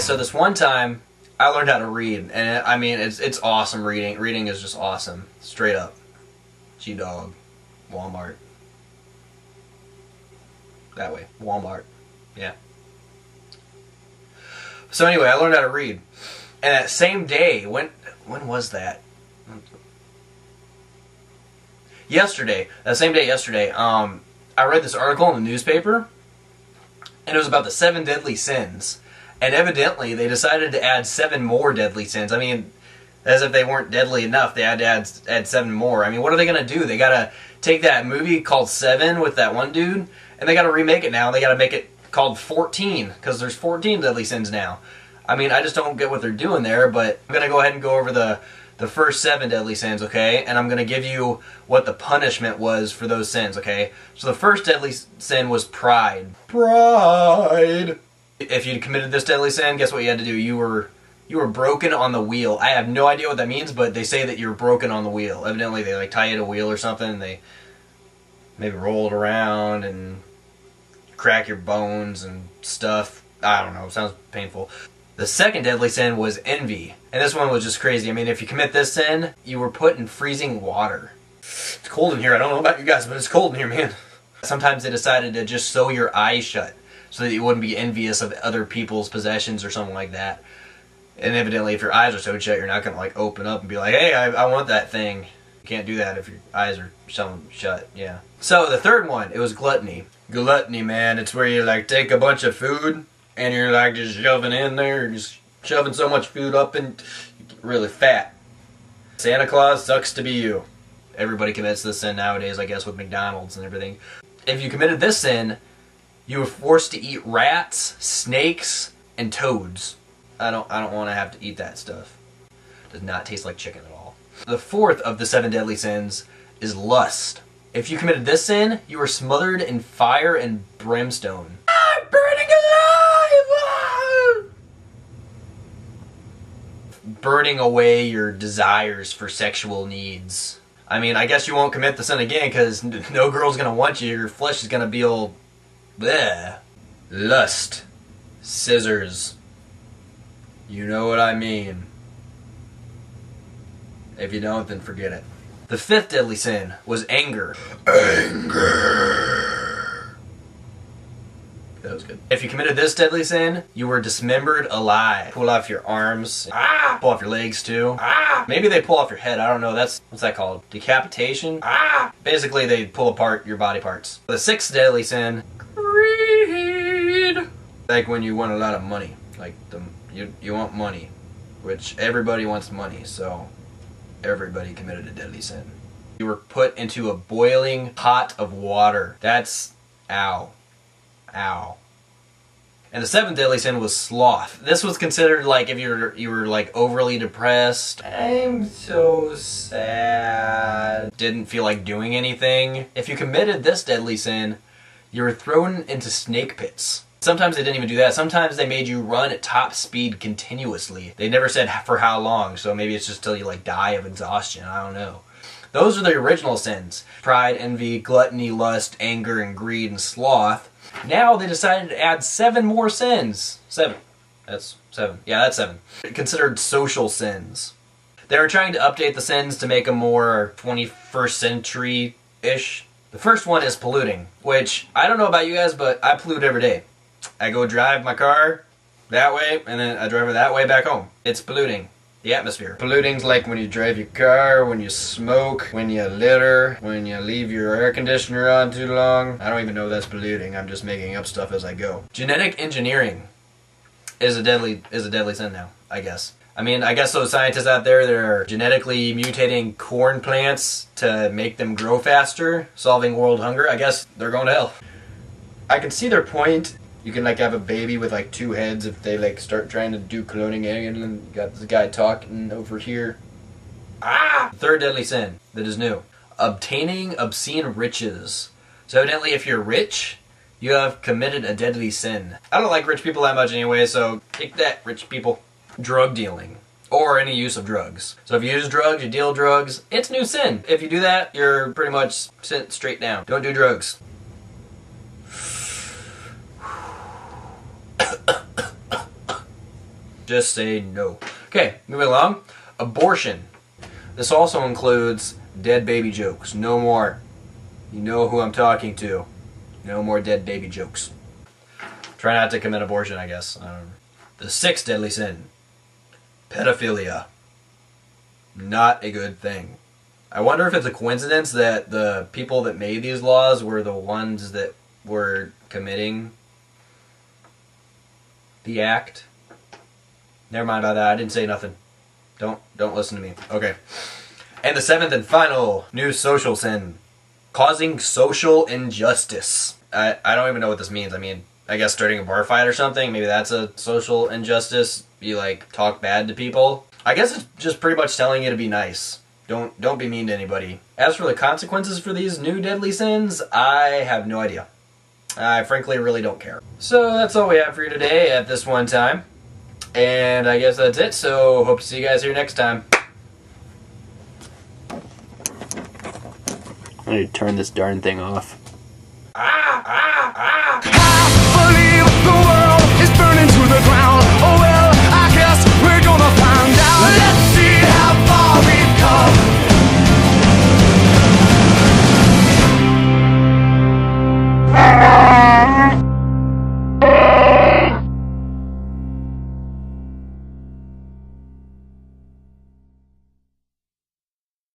So this one time, I learned how to read, and I mean, it's awesome reading. Reading is just awesome, straight up. G-Dog, Walmart. That way, Walmart. Yeah. So anyway, I learned how to read, and that same day, when was that? Yesterday. That same day, yesterday. I read this article in the newspaper, and it was about the 7 deadly sins. And evidently, they decided to add 7 more deadly sins. I mean, as if they weren't deadly enough, they had to add 7 more. I mean, what are they going to do? They got to take that movie called Seven with that one dude, and they got to remake it now. They got to make it called 14, because there's 14 deadly sins now. I mean, I just don't get what they're doing there, but I'm going to go ahead and go over the first 7 deadly sins, okay? And I'm going to give you what the punishment was for those sins, okay? So the first deadly sin was pride. Pride! If you committed this deadly sin, guess what you had to do? You were broken on the wheel. I have no idea what that means, but they say that you're broken on the wheel. Evidently, they like tie you to a wheel or something, and they maybe roll it around and crack your bones and stuff. I don't know. It sounds painful. The second deadly sin was envy. And this one was just crazy. I mean, if you commit this sin, you were put in freezing water. It's cold in here. I don't know about you guys, but it's cold in here, man. Sometimes they decided to just sew your eyes shut so that you wouldn't be envious of other people's possessions or something like that. And evidently, if your eyes are sewed shut, you're not going to like open up and be like, hey, I want that thing. You can't do that if your eyes are sewn shut, yeah. So the third one, it was gluttony. Gluttony, man, it's where you like take a bunch of food and you're like just shoving in there, just shoving so much food up and you get really fat. Santa Claus sucks to be you. Everybody commits this sin nowadays, I guess, with McDonald's and everything. If you committed this sin, you were forced to eat rats, snakes, and toads. I don't want to have to eat that stuff. It does not taste like chicken at all. The fourth of the 7 deadly sins is lust. If you committed this sin, you were smothered in fire and brimstone. I'm burning alive! Burning away your desires for sexual needs. I mean, I guess you won't commit the sin again because no girl's going to want you. Your flesh is going to be all bleh. Lust. Scissors. You know what I mean. If you don't, then forget it. The fifth deadly sin was anger. Anger. That was good. If you committed this deadly sin, you were dismembered alive. Pull off your arms. Ah! Pull off your legs too. Ah! Maybe they pull off your head. I don't know. What's that called? Decapitation? Ah! Basically, they pull apart your body parts. The sixth deadly sin. Greed. Like when you want a lot of money. Like you want money, which everybody wants money, so everybody committed a deadly sin. You were put into a boiling pot of water. That's ow. Ow. And the seventh deadly sin was sloth. This was considered like if you were like overly depressed. I'm so sad. Didn't feel like doing anything. If you committed this deadly sin, you were thrown into snake pits. Sometimes they didn't even do that. Sometimes they made you run at top speed continuously. They never said for how long, so maybe it's just till you like die of exhaustion. I don't know. Those are the original sins. Pride, envy, gluttony, lust, anger, and greed, and sloth. Now they decided to add 7 more sins. 7. That's 7. Yeah, that's 7. Considered social sins. They were trying to update the sins to make them more 21st century-ish. The first one is polluting, which I don't know about you guys, but I pollute every day. I go drive my car that way, and then I drive it that way back home. It's polluting the atmosphere. Polluting's like when you drive your car, when you smoke, when you litter, when you leave your air conditioner on too long. I don't even know if that's polluting. I'm just making up stuff as I go. Genetic engineering is a deadly sin now, I guess. I mean, I guess those scientists out there that are genetically mutating corn plants to make them grow faster, solving world hunger, I guess they're going to hell. I can see their point. You can like have a baby with like 2 heads if they like start trying to do cloning and then you got this guy talking over here. Ah! Third deadly sin that is new. Obtaining obscene riches. So evidently if you're rich, you have committed a deadly sin. I don't like rich people that much anyway, so take that, rich people. Drug dealing. Or any use of drugs. So if you use drugs, you deal drugs, it's new sin. If you do that, you're pretty much sent straight down. Don't do drugs. Just say no. Okay, moving along. Abortion. This also includes dead baby jokes. No more. You know who I'm talking to. No more dead baby jokes. Try not to commit abortion, I guess. I don't know. The sixth deadly sin. Pedophilia. Not a good thing. I wonder if it's a coincidence that the people that made these laws were the ones that were committing the act. Never mind about that. I didn't say nothing. Don't listen to me. Okay. And the seventh and final new social sin. Causing social injustice. I don't even know what this means. I mean, I guess starting a bar fight or something. Maybe that's a social injustice. You like talk bad to people. I guess it's just pretty much telling you to be nice. Don't be mean to anybody. As for the consequences for these new deadly sins, I have no idea. I frankly really don't care. So that's all we have for you today at this one time. And I guess that's it, so hope to see you guys here next time. I need to turn this darn thing off.